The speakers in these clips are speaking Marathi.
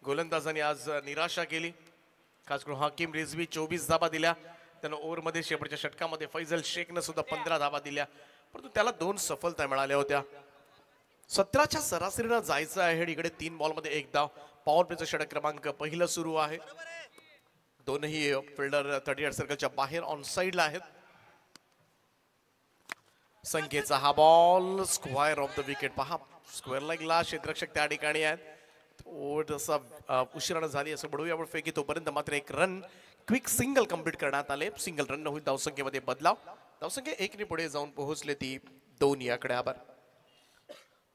गोलंदाजांनी आज निराशा केली. खास करून हकीम रिझवी 24 धाबा दिल्या. त्यानं ओव्हरमध्ये शेवटच्या षटकामध्ये फैजल शेखनं सुद्धा 15 धाबा दिल्या, परंतु त्याला 2 सफलता मिळाल्या होत्या. 17च्या सरासरीनं जायचं आहे. इकडे 3 बॉलमध्ये 1 धाव. पॉवर प्लेचं षटक क्रमांक पहिलं सुरू आहे. दोनही फिल्डर 38 सर्कलच्या बाहेर ऑन साइडला आहेत. संख्येचा हा ball square of the wicket. पहा स्क्वेअर लेगला क्षेत्ररक्षक त्या ठिकाणी आहेत. थोडासा उशिरानं झाली असं बडूया आपण फेकी, तोपर्यंत मात्र 1 रन क्विक सिंगल कंप्लीट करण्यात आले. सिंगल रन होईल. धावसंख्येमध्ये बदलाव. धावसंख्या 1 ने पुढे जाऊन पोहोचले ती 2 या आकड्यावर.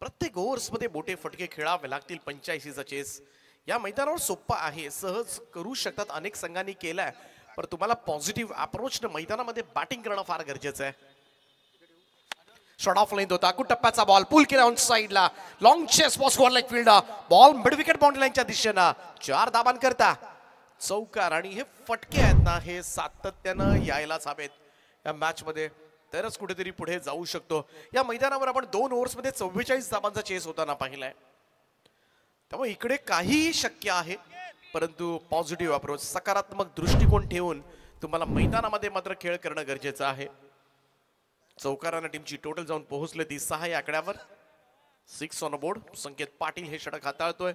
प्रत्येक ओव्हर्समध्ये मोठे फटके खेळावे लागतील. 85चा चेस या मैदानावर सोप्पा आहे, सहज करू शकतात. अनेक संघांनी केलाय, पण तुम्हाला पॉझिटिव्ह अप्रोचनं मैदानामध्ये बॅटिंग करणं फार गरजेचं आहे. शॉट ऑफ लेंथ होता. टप्प्याचा बॉल पुल केला ऑन साइडला. Long chase ball square leg field. Ball mid wicket boundary लाईनच्या दिशेनं 4 धाबांकरता चौकार. आणि हे फटके आहेत ना, हे सातत्यानं यायलाच हवेत या मॅच मध्ये, तरच कुठेतरी पुढे जाऊ शकतो. या मैदानावर आपण 2 ओव्हर्समध्ये 44 धाबांचा चेस होताना पाहिलाय. त्यामुळे इकडे काहीही शक्य आहे, परंतु पॉझिटिव्ह अप्रोच, सकारात्मक दृष्टिकोन ठेवून तुम्हाला मैदानामध्ये मात्र खेळ करणं गरजेचं आहे. चौकारानं टीमची टोटल जाऊन पोहोचले ती 6 या आकड्यावर. 6 ऑन बोर्ड. संकेत पाटील हे षटक हाताळतोय.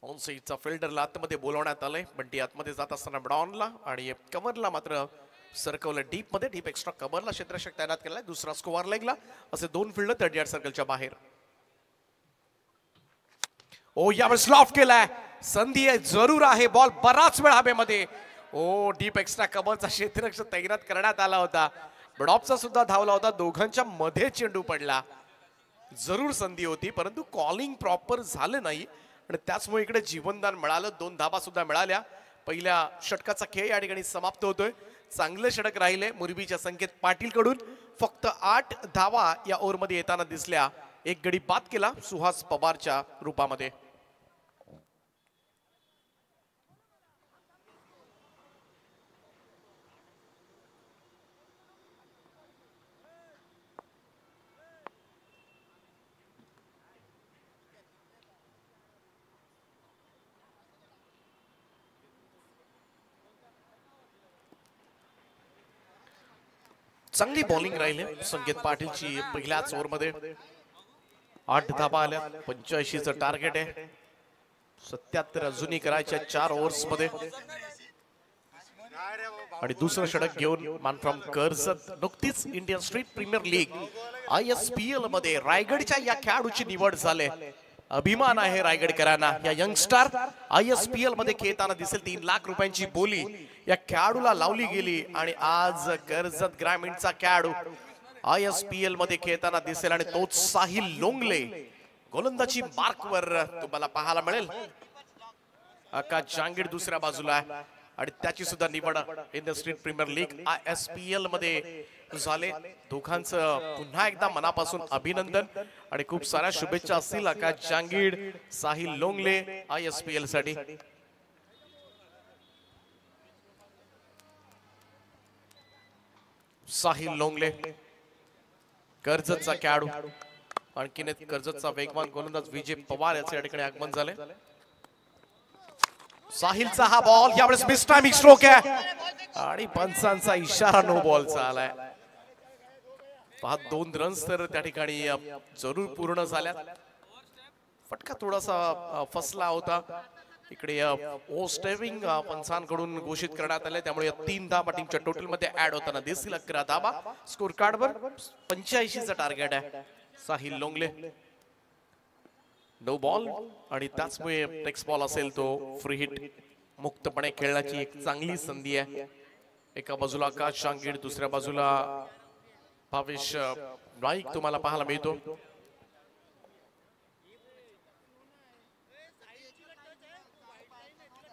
ऑन साइडचा फिल्डरला आतमध्ये बोलवण्यात आलंय. बंटी आतमध्ये जात असताना ब्रॉनला आणि कव्हरला मात्र सरकवलं डीप मध्ये. डीप एक्स्ट्रा कव्हरला क्षेत्ररक्षक तैनात केलाय. दुसरा स्क्वेअर लेगला. असे 2 फिल्डर 38 सर्कलच्या बाहेर. ओ यावर स्लॉफ केलाय. संधी आहे, जरूर आहे. बॉल बराच वेळ हवेमध्ये. ओ डीप एक्स्ट्रा कव्हरचा क्षेत्ररक्षक तैनात करण्यात आला होता. ब्डॉपचा सुद्धा धावला होता. दोघांच्या मध्ये चेंडू पडला. जरूर संधी होती, परंतु कॉलिंग प्रॉपर झालं नाही आणि त्याचमुळे इकडे जीवनदान मिळालं. 2 धाबा सुद्धा मिळाल्या. पहिल्या षटकाचा खेळ या ठिकाणी समाप्त होतोय. चांगले षटक राहिले मुरबीच्या संकेत पाटील कडून. फक्त 8 धावा या ओव्हरमध्ये येताना दिसल्या. 1 गडी बाद केला सुहास पवारच्या रूपामध्ये. चांगली बॉलिंग राहिले संकेत पाटीलची. पहिल्याच ओव्हरमध्ये 8 धाबा आल्या. 85चं टार्गेट आहे. 77 अजूनही करायच्या 4 ओव्हर्स मध्ये. आणि दुसरं षटक घेऊन मान फ्रॉम कर्जत. नुकतीच Indian street premier league ISPL मध्ये रायगडच्या या खेळाडूची निवड झाली. अभिमान आहे रायगडकरांना. या यंगस्टार ISPL मध्ये खेळताना दिसेल. 3 लाख रुपयांची बोली या खेळाडूला लावली गेली आणि आज कर्जत ग्रामीणचा खेळाडू ISPL मध्ये खेळताना दिसेल आणि तोच साहिल लोंगले गोलंदाजी मार्कवर तुम्हाला पाहायला मिळेल. आकाश जांगीड दुसऱ्या बाजूला आहे आणि त्याची सुद्धा निवड in the street premier league ISPL मध्ये झाले. दोघांचं पुन्हा एकदा मनापासून अभिनंदन आणि खूप साऱ्या शुभेच्छा असतील आकाश जांगीड, साहिल लोंगले ISPL साठी. साहिल लोंगले कर्जतचा खेळाडू. आणखीन एक कर्जतचा वेगवान गोलंदाज विजय पवार याचे या ठिकाणी आगमन झाले. साहिलचा हा बॉल यावेळेस मिस टायमिंग स्ट्रोक आहे आणि पंचांचा इशारा नो बॉलचा आलाय. 2 रन्स तर त्या ठिकाणी जरूर पूर्ण झाल्यात. फटका थोडासा फसला होता. इकडे ओस्टेविंग पंचांकडून घोषित करण्यात आले. त्यामुळे 3 धाबा टीमच्या टोटल मध्ये ऍड होताना दिसतील. 11 धाबा स्कोर कार्ड वर. 85चं टार्गेट आहे. साहिल लोंगले नो बॉल आणि त्याचमुळे नेक्स्ट बॉल असेल तो फ्री हिट. मुक्तपणे खेळण्याची एक चांगली संधी आहे. एका बाजूला आकाश जांगीड, दुसऱ्या बाजूला भावेश नाईक तुम्हाला पाहायला मिळतो.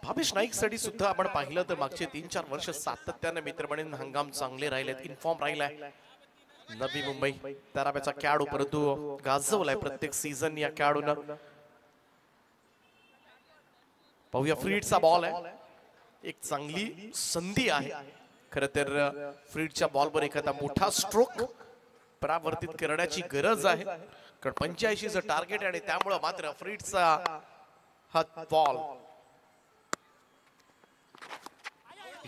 भावेश नाईक साठी सुद्धा आपण पाहिलं तर मागचे 3-4 वर्ष सातत्याने मित्रमंडळींना हंगाम चांगले राहिलेत. इन्फॉर्म राहिलाय. नवी मुंबई तराब्याचा खेळाडू, परंतु गाजवलाय प्रत्येक सीझन या खेळाडूनं. पाहूया फ्री हिटचा बॉल आहे. एक चांगली संधी आहे. खरं तर फ्रीडच्या बॉलवर एखादा मोठा स्ट्रोक परावर्तित करण्याची गरज आहे, कारण 85चं टार्गेट आणि त्यामुळे मात्र फ्रीडचा हात बॉल.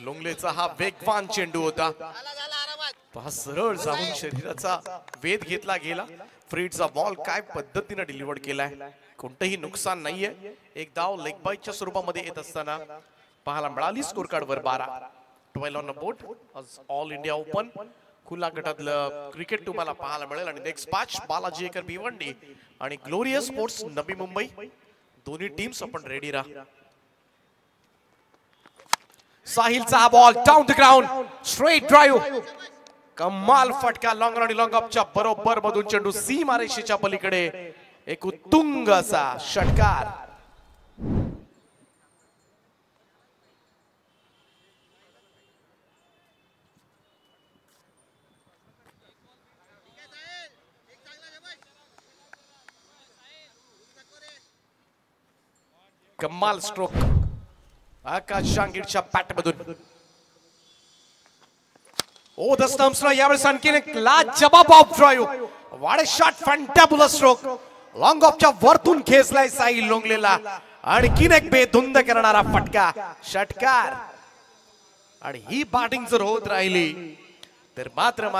लोंगलेचा हा वेगवान चेंडू होता. पहा सरळ जाऊन शरीराचा वेध घेतला गेला. फ्रीडचा बॉल काय पद्धतीने डिलिव्हर केलाय. कोणतंही नुकसान नाहीये. एक धाव लेग बाईटच्या स्वरूपामध्ये येत असताना पाहायला मिळाली. स्कोर कार्ड वर 12 on the board. All India open खुला गटातलं क्रिकेट तुम्हाला पाहायला मिळेल. आणि next match Balaji acre Bhiwandi आणि ग्लोरियस स्पोर्ट्स नवी मुंबई, दोन्ही टीम्स आपण रेडी राहा. साहिलचा हा ball down the ground, straight drive, कमाल फटका. लॉंग आणि लॉंग अपच्या बरोबर मधून चेंडू सीमारेषेच्या पलीकडे एक उत्तुंग असा षटकार. कमाल स्ट्रोक आकाश जांगीरच्या बॅट मधून. ओ द स्टंप्सला यावेळेस आणखीन एक लाजवाब off drive. What a shot, fantabulous stroke. Long ऑफच्या वरतून खेचलाय साहिल लोंगलेला. आणखीन एक बेधुंद करणारा फटका, षटकार. आणि ही बॅटिंग जर होत राहिली तर मात्र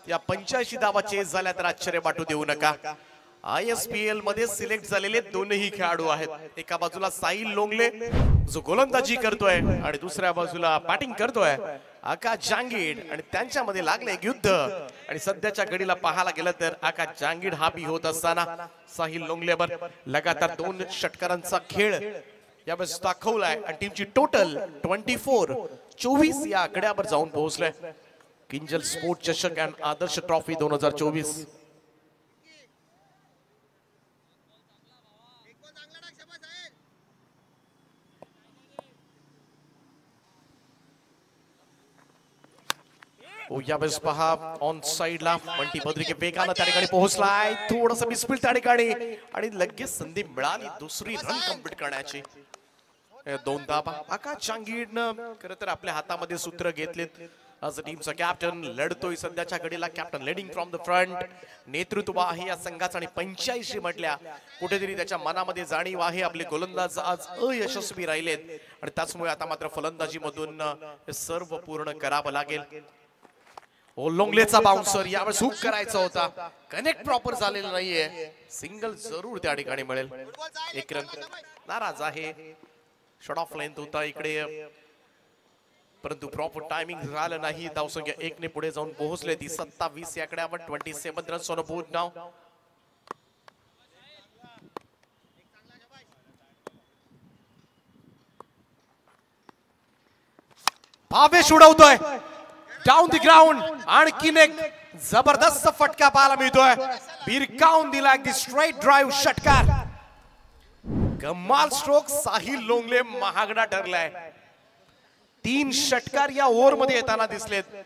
या 85 धावा चेस झाल्या तर आश्चर्य वाटू देऊ नका. ISPL मध्ये सिलेक्ट झालेले दोनही खेळाडू आहेत. एका बाजूला साहिल लोंगले जो गोलंदाजी करतोय आणि दुसऱ्या बाजूला बॅटिंग करतोय आकाश जांगीड. आणि त्यांच्यामध्ये लागले एक युद्ध. आणि सध्याच्या घडीला पाहायला गेलं तर आकाश जांगीड हा बी होत असताना साहिल लोंगलेवर लगातार 2 षटकारांचा खेळ यावेळेस दाखवलाय. आणि टीमची टोटल 24 या आकड्यावर जाऊन पोहोचलाय. किंजल स्पोर्ट चषक आणि आदर्श ट्रॉफी 2024. यावेळेस पहा ऑन साइडला बंटी बद्रिके वेगानं त्या ठिकाणी पोहोचलाय. थोडस मिसफील्ड त्या ठिकाणी आणि लगेच संधी मिळाली दुसरी रन कंप्लीट करण्याची. 2 धावा. आकाश जांगीडनं खरं तर आपल्या हातामध्ये सूत्र घेतलेत. आज टीमचा कॅप्टन लढतोय सध्याच्या घडीला. Captain leading from the front. नेतृत्व आहे या संघाचं. आणि 85 म्हटल्या कुठेतरी त्याच्या मनामध्ये जाणीव आहे. आपले गोलंदाज आज अयशस्वी राहिलेत आणि त्याचमुळे आता मात्र फलंदाजी मधून सर्व पूर्ण करावं लागेल. लोंगलेचा बाउन्सर यावेळेस हुक करायचा होता. कनेक्ट प्रॉपर झालेला नाहीये. सिंगल जरूर त्या ठिकाणी मिळेल. 1 रन. नाराज आहे. शॉट ऑफ लेंथ होता इकडे परंतु प्रॉपर टायमिंग झालं नाही. धावसंख्या 1 ने पुढे जाऊन पोहोचले. ती 27 या आकड्यावर. 27 रन्स ऑन बोर्ड नाव. भावेश उडवतोय डाऊन द ग्राउंड. आणखीन एक जबरदस्त फटका पाहायला मिळतोय. भिरकावून दिला अगदी स्ट्रेट ड्राइव्ह षटकार. कमाल स्ट्रोक. साहिल लोंगले महागडा ठरलाय. 3 षटकार या ओव्हर मध्ये येताना दिसलेत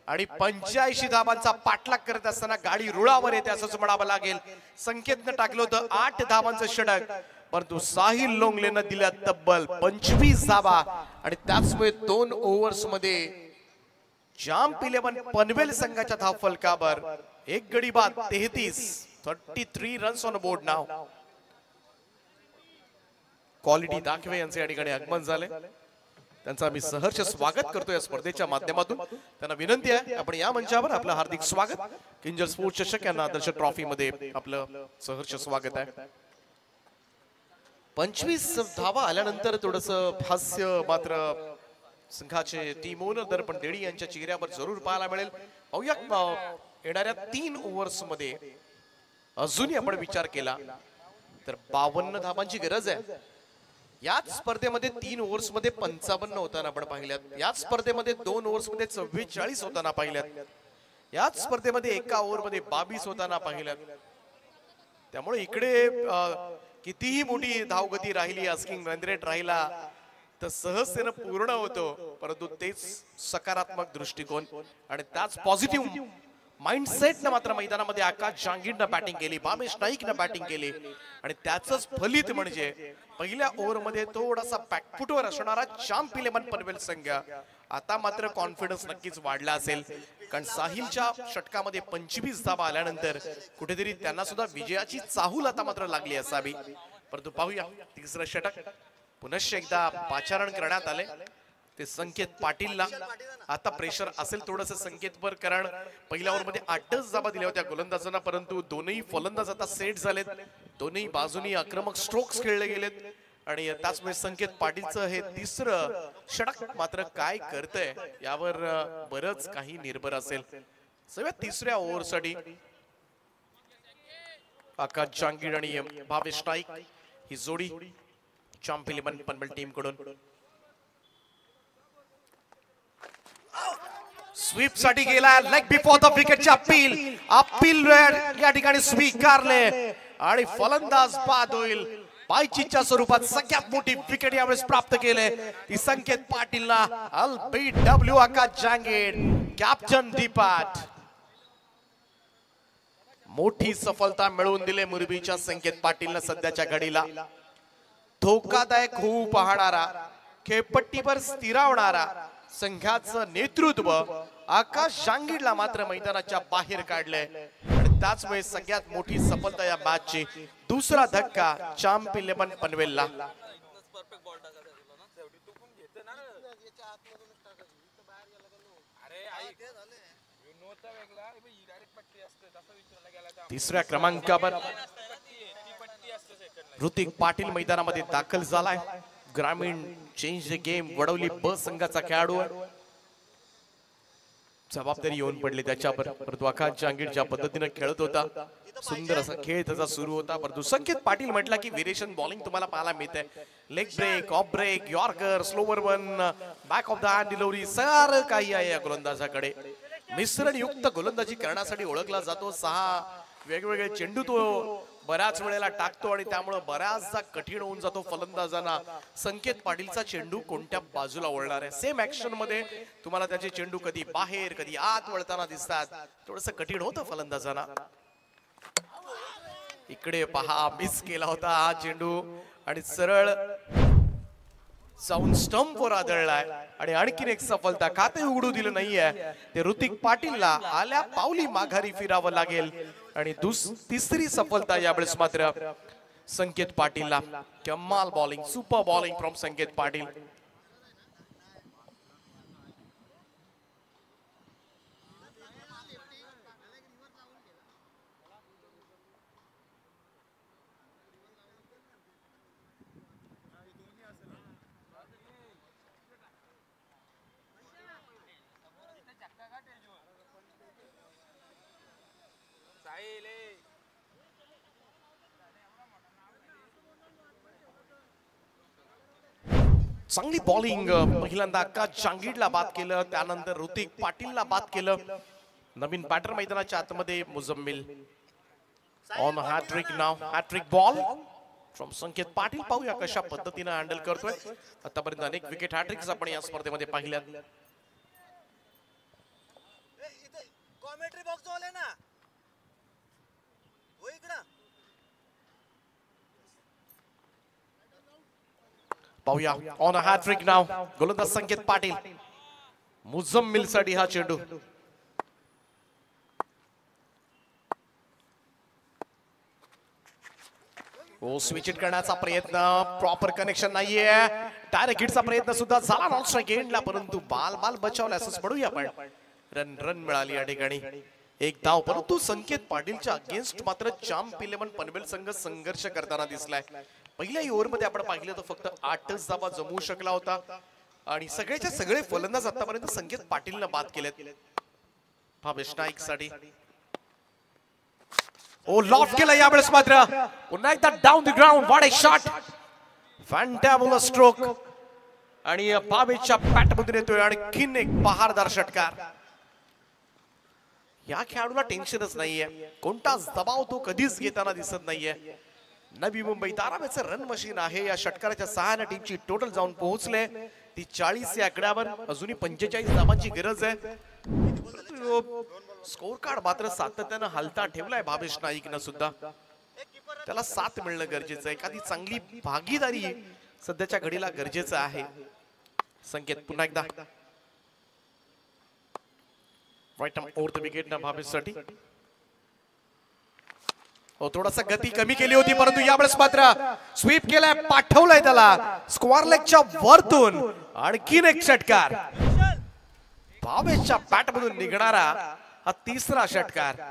आणि 85 धावांचा पाठलाग करत असताना गाडी रुळावर येते असंच म्हणावं लागेल. संकेतनं टाकलं होतं 8 धावांचं षटक परंतु साहिल लोंगलेनं दिल्या तब्बल 25 धावा. आणि त्याचमुळे 2 ओव्हर्स मध्ये जंप 11 पनवेल संघाच्या धाव फलकावर 1 गडी बाद 33 रन्स ऑन बोर्ड नाव. क्वालिटी दाखवे यांचे या ठिकाणी आगमन झाले. त्यांचं आम्ही सहर्ष स्वागत करतो या स्पर्धेच्या माध्यमातून. त्यांना विनंती आहे आपण या मंचावर आपलं हार्दिक स्वागत. किंजल स्पोर्ट चषक यांना आदर्श ट्रॉफी मध्ये आपलं सहर्ष स्वागत आहे. 25 धावा आल्यानंतर थोडस हास्य मात्र संघाचे टीम ओनर दर्पण देडी यांच्या चेहऱ्यावर जरूर पाहायला मिळेल. पाहूया येणाऱ्या 3 ओव्हर्स मध्ये अजूनही आपण विचार केला तर 52 धावांची गरज आहे. याच स्पर्धेमध्ये 3 ओव्हर्स मध्ये 55 होताना आपण पाहिल्यात. याच स्पर्धेमध्ये 2 ओव्हर्स मध्ये 44 होताना पाहिल्यात. याच स्पर्धेमध्ये एका ओव्हर मध्ये 22 होताना पाहिल्यात. त्यामुळे इकडे कितीही मोठी धावगती राहिली, आस्किंग रन रेट राहिला तर सहजतेनं पूर्ण होतो. परंतु तेच सकारात्मक दृष्टिकोन आणि त्याच पॉझिटिव्ह माइंडसेटनं मात्र मैदानामध्ये आकाश जांगीरनं बॅटिंग केली, भावेश नाईकनं बॅटिंग केली आणि त्याचंच फलित म्हणजे पहिल्या ओव्हरमध्ये थोडासा बॅकफुटवर असणारा जंप 11 पनवेल संघ आता मात्र कॉन्फिडन्स नक्कीच वाढला असेल. कारण साहिलच्या षटकामध्ये 25 धावा आल्यानंतर कुठेतरी त्यांना सुद्धा विजयाची चाहूल आता मात्र लागली असावी. परंतु पाहूया तिसरं षटक पुनश्च एकदा पाचारण करण्यात आले ते संकेत पाटीलला. आता प्रेशर असेल थोडंसं संकेतवर, कारण पहिल्या ओव्हरमध्ये 8च धावा दिल्या होत्या गोलंदाजांना, परंतु दोनही फलंदाज आता सेट झालेत. दोन्ही बाजूनी आक्रमक स्ट्रोक्स खेळले गेलेत आणि त्याचमुळे संकेत पाटीलचं हे तिसरं षटक मात्र काय करतंय यावर बरंच काही निर्भर असेल. सगळ्यात तिसऱ्या ओव्हरसाठी आकाश जांगीड आणि भावेश नाईक ही जोडी चॅम्प 11 पनवेल टीम कडून स्वीप साठी गेला. लेग बिफोर द विकेटची अपील या ठिकाणी स्वीकारले आणि फलंदाज बाद होईल. पायचीच्या स्वरूपात सगळ्यात मोठी विकेट यावेळेस प्राप्त केले ती संकेत पाटीलला. LBW आकाश जांगीड, कॅप्टन दीपाट मोठी सफलता मिळवून दिले मुरबीच्या संकेत पाटीलनं. सध्याच्या घडीला धोकादायक होऊ पाहणारा, खेळपट्टीवर स्थिरावणारा संघाचं नेतृत्व आकाश जांगीडला मात्र मैदानाच्या बाहेर काढले आणि त्याचमुळे सगळ्यात मोठी सफलता या मॅचची. दुसरा धक्का चॅम्प 11 पनवेलला. तिसऱ्या क्रमांकावर ऋतिक पाटील मैदानामध्ये दाखल झालाय. ग्रामीण चेंज द गेम वडवली ब संघाचा खेळाडू आहे. जबाबदारी येऊन पडली त्याच्यावर, परंतु आकाश जांगीड ज्या पद्धतीने खेळत होता सुंदर असा खेळ त्याचा सुरू होता. परंतु संकेत पाटील म्हटला की व्हेरिएशन बॉलिंग तुम्हाला पाहायला मिळते. Leg break, off break, yorker, slower one, back of the hand delivery सारं काही आहे या गोलंदाजाकडे. मिश्रण युक्त गोलंदाजी करण्यासाठी ओळखला जातो. 6 वेगवेगळे चेंडू तो बऱ्याच वेळेला टाकतो आणि त्यामुळे बऱ्याचदा कठीण होऊन जातो फलंदाजांना संकेत पाटीलचा चेंडू कोणत्या बाजूला वळणार आहे. सेम ऍक्शन मध्ये तुम्हाला त्याचे चेंडू कधी बाहेर कधी आत वळताना दिसतात. थोडंसं कठीण होतं फलंदाजांना. इकडे पहा, मिस केला होता हा चेंडू आणि सरळ जाऊन स्टंप वर आदळलाय आणि आणखीन एक सफलता. खाते उघडू दिलं नाहीये ते ऋतिक पाटीलला. आल्या पावली माघारी फिरावं लागेल आणि तिसरी सफलता यावेळेस मात्र संकेत पाटीलला. कमाल bowling, super bowling from Sanket Patil. चांगली बॉलिंग पहिल्यांदा आकाश जांगीडला बाद केलं, त्यानंतर ऋतिक पाटीलला बाद केलं. नवीन बॅटर मैदानाच्या आतमध्ये मुजम्मिल ऑन हॅट्रिक नाव. Hattrick ball from Sanket Patil. पाहूया कशा पद्धतीने हँडल करतोय. आतापर्यंत अनेक विकेट हॅट्रिक्स आपण या स्पर्धेमध्ये पाहिल्यात. पाहूया ऑन अ हॅट्रिक नाव गोलंदाज संकेत पाटील. मुजम्मिल साठी हा चेंडू. ओ स्विच इट करण्याचा प्रयत्न, प्रॉपर कनेक्शन नाहीये. डायरेक्ट हिटचा प्रयत्न सुद्धा झाला नॉन स्ट्राइक एंडला, परंतु बाल बचावला असंच म्हणूया आपण. रन मिळाली या ठिकाणी, एक धाव. परंतु संकेत पाटीलच्या अगेन्स्ट मात्र चॅम्प 11 पनवेल संघ संघर्ष करताना दिसलाय. पहिल्या ओव्हर मध्ये आपण पाहिलं तर फक्त 8च धावा जमवू शकला होता आणि सगळेच्या सगळे फलंदाज आतापर्यंत संकेत पाटीलनं बाद केलेत. भावेश नाईक साठी ओ लॉफ्ट केला यावेळेस मात्र. पुन्हा एकदा down the ground. What a shot, fantabulous stroke आणि भावेशच्या बॅट मधून येतोय आणखीन एक बहारदार षटकार. या खेळाडूला टेन्शनच नाहीये, कोणताच दबाव तो कधीच घेताना दिसत नाहीये. नवी मुंबई धाराव्याचं रन मशीन आहे. या षटकाराच्या 6 टीमची टोटल जाऊन पोहोचले ती 40 या आकड्यावर. अजूनही 45 धावांची गरज आहे. स्कोर कार्ड मात्र सातत्यानं हलता ठेवलाय भावेश नाईकनं सुद्धा. त्याला 7 मिळणं गरजेचं आहे. एखादी चांगली भागीदारी सध्याच्या घडीला गरजेचं आहे. संकेत पुन्हा एकदा राईट ओव्हर द विकेट ना भावेश साठी. हो थोडासा गती कमी केली होती परंतु यावेळेस मात्र स्वीप केलाय पाठवलाय त्याला स्क्वेअर लेगच्या वरतून आणखीन एक षटकार भावेशच्या बॅट मधून निघणारा हा तिसरा षटकार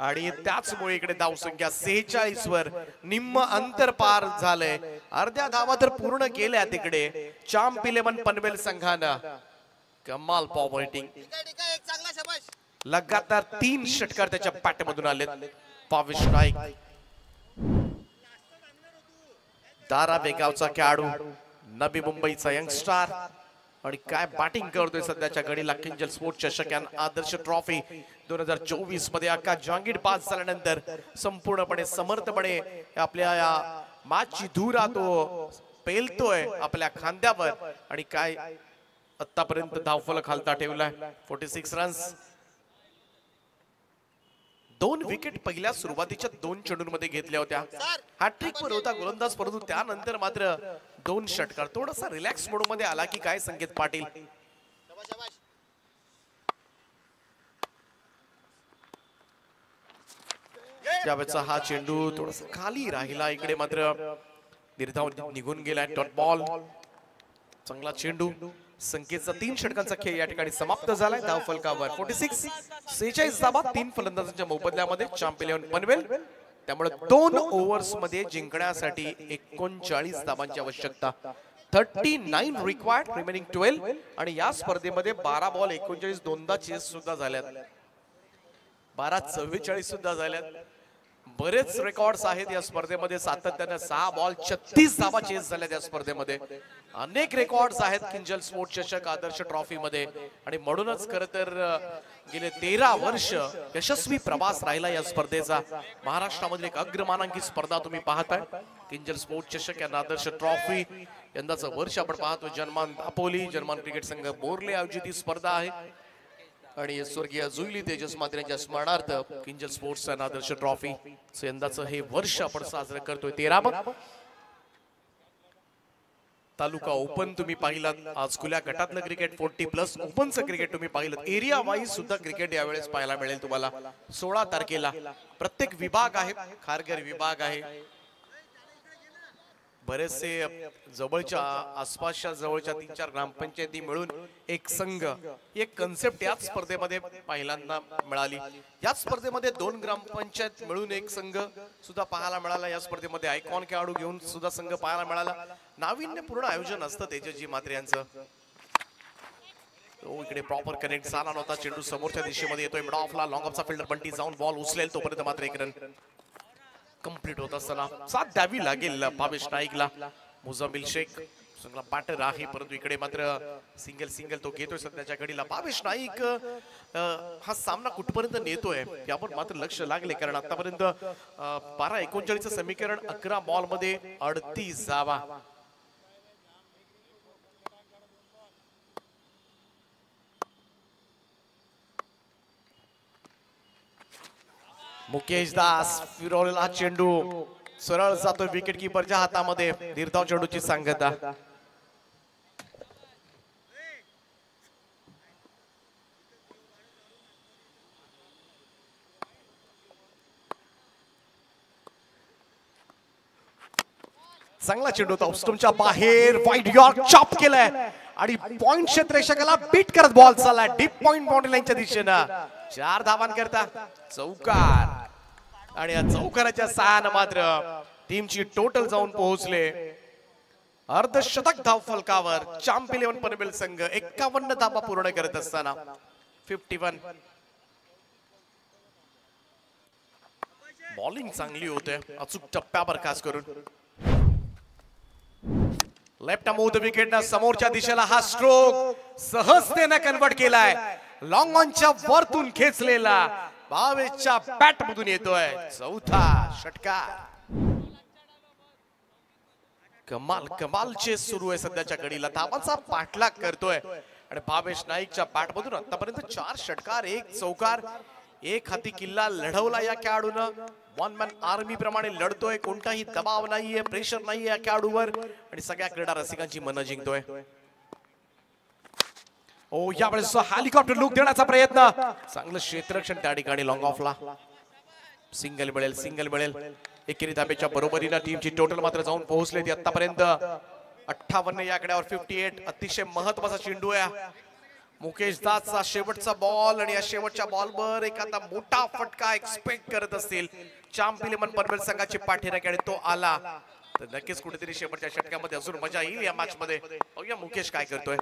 आणि त्याचमुळे इकडे धावसंख्या 46 वर निम्म अंतर पार झालंय अर्ध्या धावा तर पूर्ण केल्या तिकडे चॅम्प 11 पनवेल संघानं कमाल पॉवर हिटिंग लगातार 3 षटकार त्याच्या बॅट मधून आले भावेश नाईक दारा बेगावचा खेळाडू नवी मुंबईचा यंगस्टार आणि काय बॅटिंग करतोय सध्याच्या घडीला किंजल स्पोर्ट्स चषक आदर्श ट्रॉफी 2024 मध्ये अक्का जहांगीर पास झाल्यानंतर संपूर्णपणे समर्थपणे आपल्या या मॅचची धुरा तो पेलतोय आपल्या खांद्यावर आणि काय आतापर्यंत धावफलक खालता ठेवलाय 46 रन्स 2 विकेट पहिल्या सुरुवातीच्या 2 चेंडूंमध्ये घेतल्या होत्या हॅट्रिक वर होता गोलंदाज परंतु त्यानंतर मात्र 2 षटकार थोडासा रिलॅक्स मोड मध्ये आला की काय संकेत पाटील त्यावेळेचा हा चेंडू थोडासा खाली राहिला इकडे मात्र निर्धाव निघून गेलाय डॉट बॉल चांगला चेंडू संकेतचा 3 षटकांचा खेळ या ठिकाणी समाप्त झालाय धावफलकावर 46 धावा 3 फलंदाजांच्या मोबदल्यामध्ये चॅम्प 11 पनवेल त्यामुळे 2 ओव्हर्स मध्ये जिंकण्यासाठी 39 धावांची आवश्यकता 39 रिक्वायर्ड रिमेनिंग 12 आणि या स्पर्धेमध्ये 12 बॉल 39 दोनदा चेस सुद्धा झाल्यात 12-44 सुद्धा झाल्यात बरेच रेकॉर्ड्स आहेत या स्पर्धेमध्ये सातत्याने 6 बॉल 36 धावा चेस झाल्या त्या स्पर्धेमध्ये अनेक रेकॉर्ड्स आहेत किंजल स्पोर्ट्स चषक आदर्श ट्रॉफी मध्ये आणि म्हणूनच खरं तर गेले 13 वर्ष यशस्वी प्रवास राहिला या स्पर्धेचा महाराष्ट्रामधील एक अग्रमानांकित स्पर्धा तुम्ही पाहताय किंजल स्पोर्ट्स चषक आदर्श ट्रॉफी यंदाचं वर्ष आपण पाहतो जनमान दापोली जनमान क्रिकेट संघ बोरले आयोजित ही स्पर्धा आहे आणि स्वर्गीय जुईली तेजस मात्रे यांच्या स्मरणार्थ किंजल स्पोर्ट्स आदर्श ट्रॉफी यंदाचं हे वर्ष आपण साजरं करतोय 13व तालुका ओपन तुम्ही पाहिलात आज खुल्या गटातलं क्रिकेट 40+ ओपनचं क्रिकेट तुम्ही पाहिलं एरिया वाईज सुद्धा क्रिकेट यावेळेस पाहायला मिळेल तुम्हाला 16 तारखेला प्रत्येक विभाग आहे खारघर विभाग आहे बरेचसे जवळच्या आसपासच्या जवळच्या 3-4 ग्रामपंचायती मिळून एक संघ एक कन्सेप्ट याच स्पर्धेमध्ये पहिल्यांदा मिळाली याच स्पर्धेमध्ये 2 ग्रामपंचायत मिळून एक संघ सुद्धा पाहायला मिळाला या स्पर्धेमध्ये आयकॉन खेळाडू घेऊन सुद्धा संघ पाहायला मिळाला नाविन्यपूर्ण आयोजन असतं तेजस्वी मात्रे यांचं तो इकडे प्रॉपर कनेक्ट झाला नव्हता चेंडू समोरच्या दिशेमध्ये येतोय मिड ऑफला लॉंग ऑफचा फिल्डर बंटी जाऊन बॉल उचलेल तोपर्यंत मात्र एक रन कंप्लीट होत असताना साथ द्यावी लागेल भावेश नाईकला मुझमिल शेख चांगला बॅटर आहे परंतु इकडे मात्र सिंगल तो घेतोय सध्याच्या घडीला भावेश नाईक हा सामना कुठपर्यंत नेतोय यावर मात्र लक्ष लागले कारण आतापर्यंत 12-39 समीकरण 11 बॉल मध्ये 38 धावा मुकेश दास फिरवलेला चेंडू सरळ जातोय विकेट कीपरच्या हातामध्ये निर्धाव चेंडूची सांगता चांगला चेंडू स्टंपच्या बाहेर वाईड यॉर्क चॉप केलाय आणि पॉइंट क्षेत्ररक्षकाला बीट करत बॉल चालला डीप पॉइंट बाउंड्री लाईनच्या दिशेनं 4 धावांकरता चौकार आणि या चौकाराच्या सहाय्याने मात्र टीमची टोटल जाऊन पोहोचले अर्धशतक धाव फलकावर चॅम्प 11 पनवेल संघ 51 धावा पूर्ण करत असताना 51 बॉलिंग चांगली होते अचूक टप्प्यावर खास करून लेफ्ट अमोद विकेटनं समोरच्या दिशेला हा स्ट्रोक सहजतेने कन्वर्ट केलाय लॉंग ऑनच्या वरतून खेचलेला भावेशच्या बॅट मधून येतोय चौथा षटकार कमालचे सुरू आहे सध्याच्या घडीला धावांचा पाठलाग करतोय आणि भावेश नाईकच्या बॅट मधून आतापर्यंत 4 षटकार 1 चौकार एक हाती किल्ला लढवला या खेळाडूनं वन मॅन आर्मी प्रमाणे लढतोय कोणताही दबाव नाहीये प्रेशर नाहीये या खेळाडूवर आणि सगळ्या क्रीडा रसिकांची मनं जिंकतोय ओ यावेळेस हेलिकॉप्टर लुक देण्याचा प्रयत्न चांगलं क्षेत्ररक्षण त्या ठिकाणी लॉंग ऑफला सिंगल मिळेल एकेरी धाब्याच्या बरोबरीनं टीमची टोटल मात्र जाऊन पोहोचले ती आतापर्यंत 58 या आकड्यावर 58. अतिशय महत्वाचा चेंडू आहे मुकेश दासचा शेवटचा बॉल आणि या शेवटच्या बॉलवर एखादा मोठा फटका एक्सपेक्ट करत असतील चॅम्पियन इलेव्हन पनवेल संघाची पाठीराखी आणि तो आला तर नक्कीच कुठेतरी शेवटच्या षटकामध्ये अजून मजा येईल या मॅच मध्ये. बघूया मुकेश काय करतोय.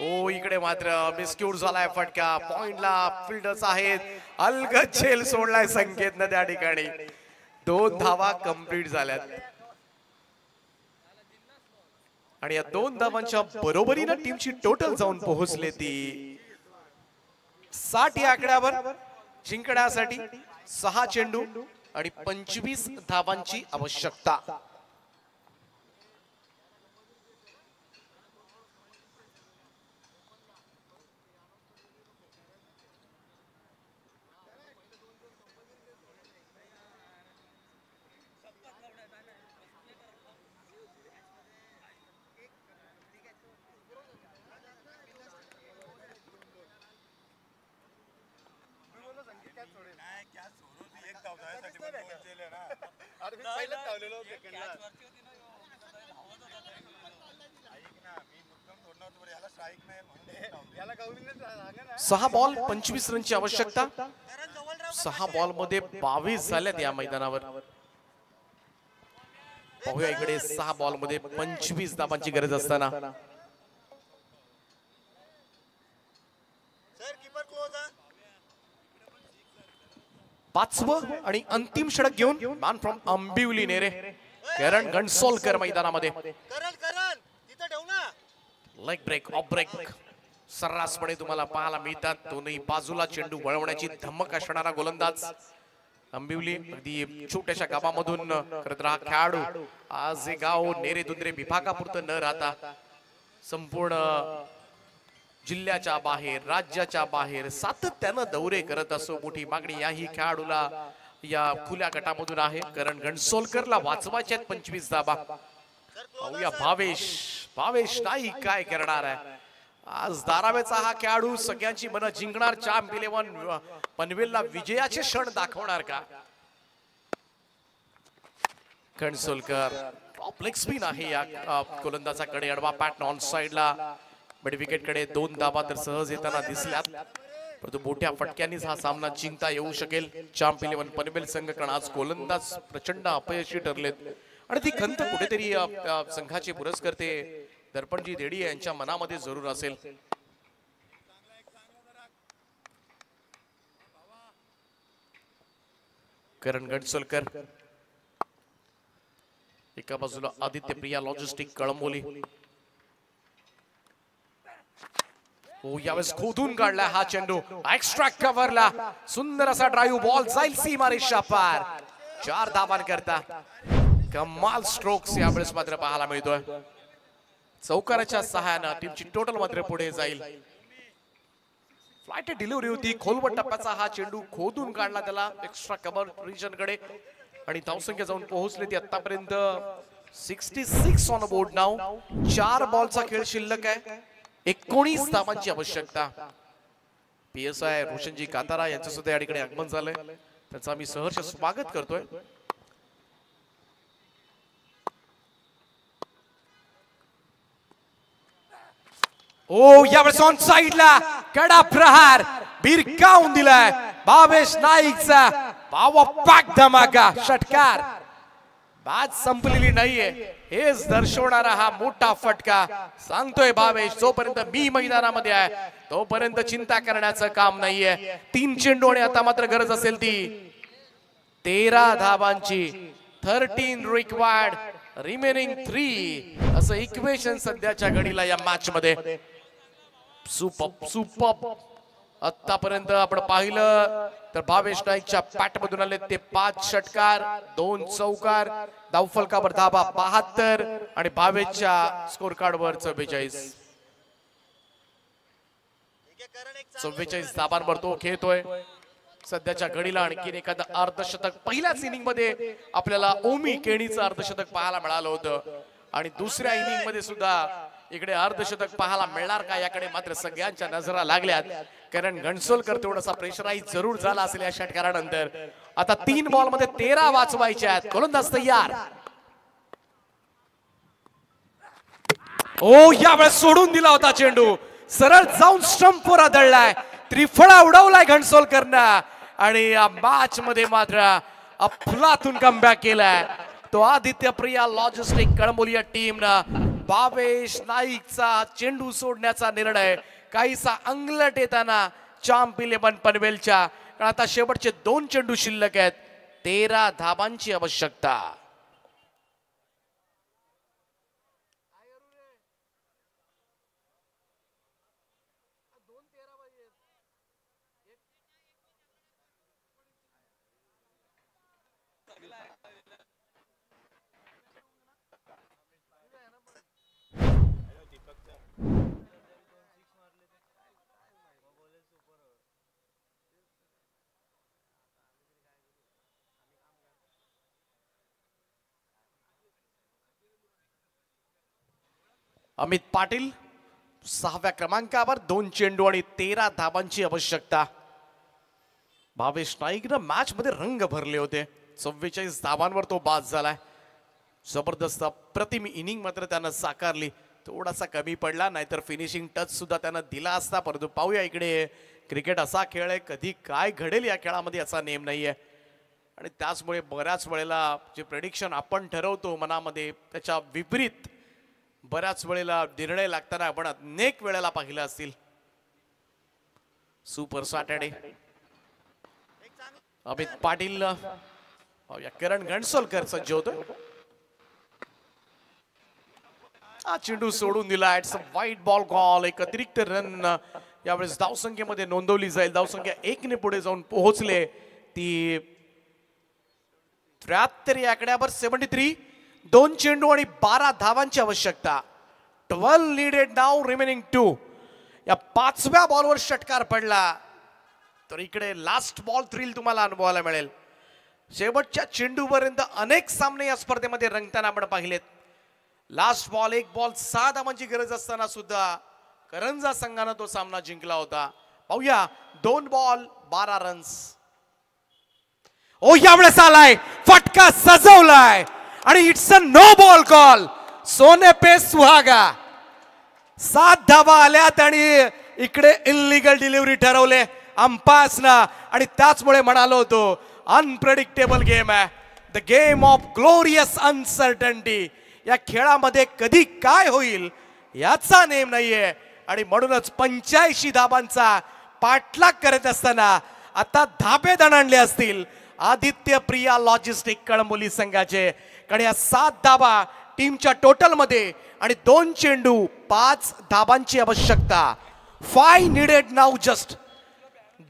ओ इकडे मात्र मिसक्यूट झालाय फटका पॉइंटला फिल्डर्स आहेत अलगद झेल सोडलाय संकेतनं त्या ठिकाणी 2 धावा कंप्लीट झाल्यात आणि या 2 धावांच्या बरोबरीनं टीमची टोटल जाऊन पोहोचले ती 60 या आकड्यावर जिंकण्यासाठी 6 चेंडू आणि 25 धावांची आवश्यकता. सहा बॉल 25 रनची आवश्यकता 6 बॉल मध्ये 22 झाल्यात या मैदानावर. पाहूया इकडे 6 बॉल मध्ये 25 धावांची गरज असताना पाचवं आणि अंतिम षटक घेऊन मॅन फ्रॉम अंबिवली नेरे करण गणसोलकर मैदानामध्ये. लेग ब्रेक ऑफ ब्रेक सर्रासपणे तुम्हाला पाहायला मिळतात. दोन्ही बाजूला चेंडू वळवण्याची धमक असणारा गोलंदाज अंबिवली अगदी छोट्याशा गावामधून करत राहा खेळाडू आज हे गाव नेरे दुंद्रे विभागापुरतं न राहता संपूर्ण जिल्ह्याच्या बाहेर राज्याच्या बाहेर सातत्यानं दौरे करत असो. मोठी मागणी याही खेळाडूला या खुल्या गटामधून आहे. करण गणसोलकरला वाचवायचे 25 धावा. पाहूया भावेश नाईक काय करणार आहे. आज धारावेचा हा खेळाडू सगळ्यांची मनं जिंकणार चॅम्पियन इलेव्हन पनवेलला विजयाचे क्षण दाखवणार का. गणसोलकर टॉप लेग स्पिन आहे या गोलंदाजाकडे अडवा पॅटर्न ऑन साइडला मिड विकेट कडे 2 धावा तर सहज येताना दिसल्यात परंतु मोठ्या फटक्यांनीच हा सामना जिंकता येऊ शकेल चॅम्पियन इलेव्हन पनवेल संघ. कारण आज गोलंदाज प्रचंड अपयशी ठरलेत आणि ती खंत कुठेतरी संघाचे पुरस्कर्ते दर्पणजी देडी यांच्या मनामध्ये जरूर असेल. करण गणसोलकर एका बाजूला आदित्य प्रिया लॉजिस्टिक कळंबोली. हो यावेळेस खोदून काढला हा चेंडू एक्स्ट्रा कव्हरला सुंदर असा ड्राईव्ह बॉल जाईल सीमारेषा पार 4 धावांकरता. कमाल स्ट्रोक्स यावेळेस मात्र पाहायला मिळतोय. चौकाराच्या सहाय्यानं टीमची टोटल मात्र पुढे जाईल. फ्लाइट डिलिव्हरी होती खोलवट टप्प्याचा हा चेंडू खोदून काढला त्याला एक्स्ट्रा कव्हर रिजन कडे आणि धावसंख्या जाऊन पोहोचली ती आतापर्यंत 66 ऑन बोर्ड नाव. 4 बॉलचा खेळ शिल्लक आहे 19 धावांची आवश्यकता. PSI रोशनजी कातारा यांचं सुद्धा या ठिकाणी आगमन झालंय त्याचं आम्ही सहर्ष स्वागत करतोय. ओ यावेळेस ऑन साइडला कडा प्रहार बिरकावून दिलाय भावेश नाईकचा. पावा पॅक धमाका षटकार. बाद संपलेली नाहीये हेच दर्शवणारा हा मोठा फटका. सांगतोय भावेश जोपर्यंत मी मैदानामध्ये आहे तोपर्यंत चिंता करण्याचं काम नाहीये. 3 चेंडू आणि आता मात्र गरज असेल ती 13 धावांची. 13 रिक्वायर्ड रिमेनिंग 3 असं इक्वेशन सध्याच्या घडीला या मॅच मध्ये. सुपर आतापर्यंत आपण पाहिलं तर भावेश नाईकच्या पॅट मधून आले ते 5 षटकार 2 चौकार धावफलकावर धाबा 72 आणि भावेशच्या स्कोर कार्ड वर 44 धाबांवर तो खेळतोय. सध्याच्या घडीला आणखीन एखादा अर्धशतक पहिल्याच इनिंग मध्ये आपल्याला ओमी केणीचं अर्धशतक पाहायला मिळालं होतं आणि दुसऱ्या इनिंग मध्ये सुद्धा इकडे अर्धशतक पाहायला मिळणार का याकडे मात्र सगळ्यांच्या नजरा लागल्यात. कारण घणसोलकर थोडासा प्रेशराईज जरूर झाला असेल या षटकारानंतर. आता 3 बॉल मध्ये 13 वाचवायचे आहेत. गोलंदाज तयार. ओ यावेळेस सोडून दिला होता चेंडू, सरळ जाऊन स्टंपवर आदळलाय. त्रिफळा उडवलाय घणसोलकरनं आणि या मॅच मध्ये मात्र अफलातून कमबॅक केलाय तो आदित्य प्रिया लॉजिस्टिक कळंबोली टीमनं. भावेश नाईकचा चेंडू सोडण्याचा निर्णय काहीसा अंगलट येताना चॅम्प 11 पनवेलच्या. कारण आता शेवटचे 2 चेंडू शिल्लक आहेत. 13 धाबांची आवश्यकता. अमित पाटील 6व्या क्रमांकावर 2 चेंडू आणि 13 धाबांची आवश्यकता. भावेश नाईकनं मॅच मध्ये रंग भरले होते. 44 धाबांवर तो बाद झालाय. जबरदस्त प्रतिम इनिंग मात्र त्यानं साकारली. थोडासा कमी पडला, नाहीतर फिनिशिंग टच सुद्धा त्यानं दिला असता. परंतु पाहूया इकडे क्रिकेट असा खेळ आहे, कधी काय घडेल या खेळामध्ये असा नेम नाहीये. आणि त्याचमुळे बऱ्याच वेळेला जे प्रेडिक्शन आपण ठरवतो मनामध्ये त्याच्या विपरीत बऱ्याच वेळेला निर्णय लागताना आपण अनेक वेळेला पाहिलं असतील. Super Saturday. अमित पाटील करण घणसोलकर सज्ज होतोय. हा चेंडू सोडून दिला. इट्स अ वाईट बॉल कॉल. एक अतिरिक्त रन यावेळेस धावसंख्येमध्ये नोंदवली जाईल. धावसंख्या 1 ने पुढे जाऊन पोहोचले. ती 73 या आकड्यावर 73. 2 चेंडू आणि 12 धावांची आवश्यकता. 12 लीडेड नाउ रिमेनिंग 2. या 5व्या बॉलवर षटकार पडला तर इकडे लास्ट बॉल थ्रिल तुम्हाला अनुभवायला मिळेल. शेवटच्या चेंडूपर्यंत अनेक सामने या स्पर्धेमध्ये रंगताना आपण पाहिलेत. लास्ट बॉल 1 बॉल 6 धावांची गरज असताना सुद्धा करंजा संघानं तो सामना जिंकला होता. पाहूया 2 बॉल 12 रन्स. ओ यावेळेस आलाय फटका सजवलाय आणि it's a no ball call. सोने पे सुहागा. 7 धावा आल्यात आणि इकडे इल्लीगल डिलिव्हरी ठरवले अंपायर्सना. आणि त्याचमुळे म्हणालो होतो अनप्रेडिक्टेबल गेम आहे. The game of glorious uncertainty. या खेळामध्ये कधी काय होईल याचा नेम नाहीये. आणि म्हणूनच 85 धाबांचा पाठलाग करत असताना आता धाबे दणाणले असतील आदित्य प्रिया लॉजिस्टिक कळंबोली संघाचे. कारण या 7 धाबा टीमच्या टोटल मध्ये आणि 2 चेंडू 5 धाबांची आवश्यकता. 5 नीडेड नाउ जस्ट.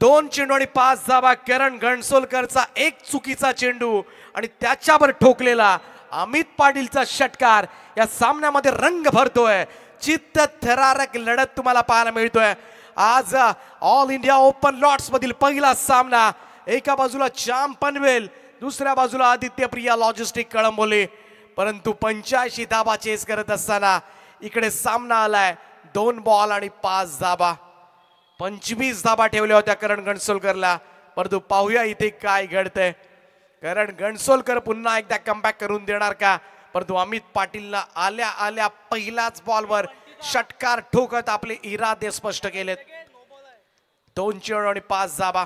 2 चेंडू आणि 5 धाबा. करण घणसोलकरचा एक चुकीचा चेंडू आणि त्याच्यावर ठोकलेला अमित पाटीलचा षटकार या सामन्यामध्ये रंग भरतोय. चित्त थरारक लढत तुम्हाला पाहायला मिळतोय. आज ऑल इंडिया ओपन लॉट्स मधील पहिला सामना. एका बाजूला चॅम्प पनवेल, दुसऱ्या बाजूला आदित्य प्रिया लॉजिस्टिक कळंबोली. परंतु 85 धाबा चेस करत असताना इकडे सामना आलाय 2 बॉल आणि 5 धाबा. 25 धाबा ठेवल्या होत्या करण घणसोलकरला. परंतु पाहूया इथे काय घडतंय. करण घणसोलकर पुन्हा एकदा कमबॅक करून देणार का. परंतु अमित पाटीलला आल्या आल्या पहिल्याच बॉलवर षटकार ठोकत आपले इरादे स्पष्ट केलेत. 2 चेंडू आणि 5 धाबा.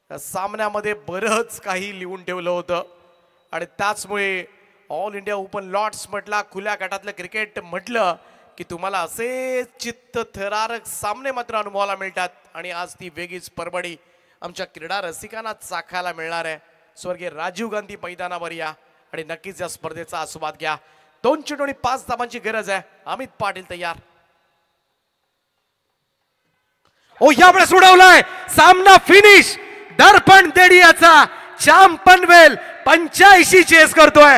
सामन्यामध्ये बरंच काही लिहून ठेवलं होतं आणि त्याचमुळे ऑल इंडिया ओपन लॉट्स म्हटला, खुल्या गटातलं क्रिकेट म्हटलं की तुम्हाला असे चित्त थरारक सामने मात्र अनुभवायला मिळतात. आणि आज ती वेगळीच परबडी आमच्या क्रीडा रसिकांना चाखायला मिळणार आहे. स्वर्गीय राजीव गांधी मैदानावर या आणि नक्कीच या स्पर्धेचा आस्वाद घ्या. 2 चेंडू आणि 5 धाबांची गरज आहे. अमित पाटील तयार. ओ यावेळेस उडवलाय. सामना फिनिश. दर्पण देडियाचा चॅम्प पनवेल 85 चेस करतोय.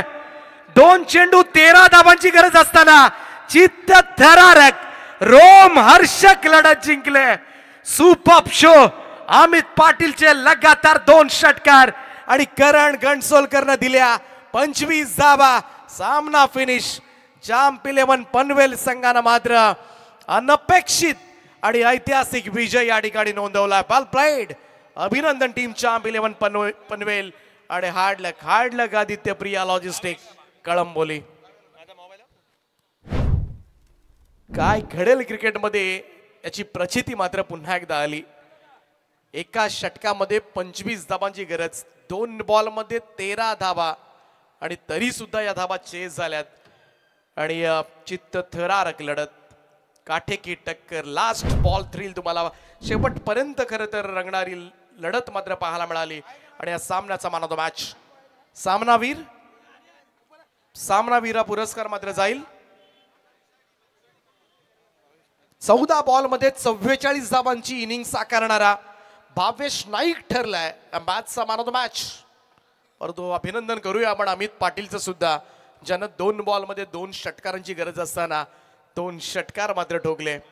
2 चेंडू 13 धाबांची गरज असताना चित्त थरारक रोम हर्षक लढत जिंकले. Super show. अमित पाटीलचे लगातार 2 षटकार आणि करण घणसोलकरनं दिल्या 25 धाबा. सामना फिनिश. जांप 11 पनवेल संघानं मात्र अनपेक्षित आणि ऐतिहासिक विजय या ठिकाणी नोंदवला. वेल प्लेड. अभिनंदन टीम जांप 11 पनवेल आणि हार्ड लक आदित्य प्रिया लॉजिस्टिक कळंबोली. काय घडेल क्रिकेटमध्ये याची प्रचिती मात्र पुन्हा एकदा आली. एका षटकामध्ये 25 धाबांची गरज, 2 बॉलमध्ये 13 धाबा आणि तरी सुद्धा या धाबा चेस झाल्यात आणि चित्त थरारक लढत, काठेकी टक्कर, लास्ट बॉल थ्रिल तुम्हाला शेवटपर्यंत खरं तर रंगणारी लढत मात्र पाहायला मिळाली. आणि या सामन्याचा मॅन ऑफ द मॅच सामनावीर पुरस्कार मात्र जाईल. 14 बॉलमध्ये 44 धाबांची इनिंग साकारणारा भावेश नाईक ठरलाय मॅचचा मॅन ऑफ द मॅच. परंतु अभिनंदन करूया आपण अमित पाटीलचं सुद्धा, ज्यानं 2 बॉलमध्ये 2 षटकारांची गरज असताना 2 षटकार मात्र ठोकले.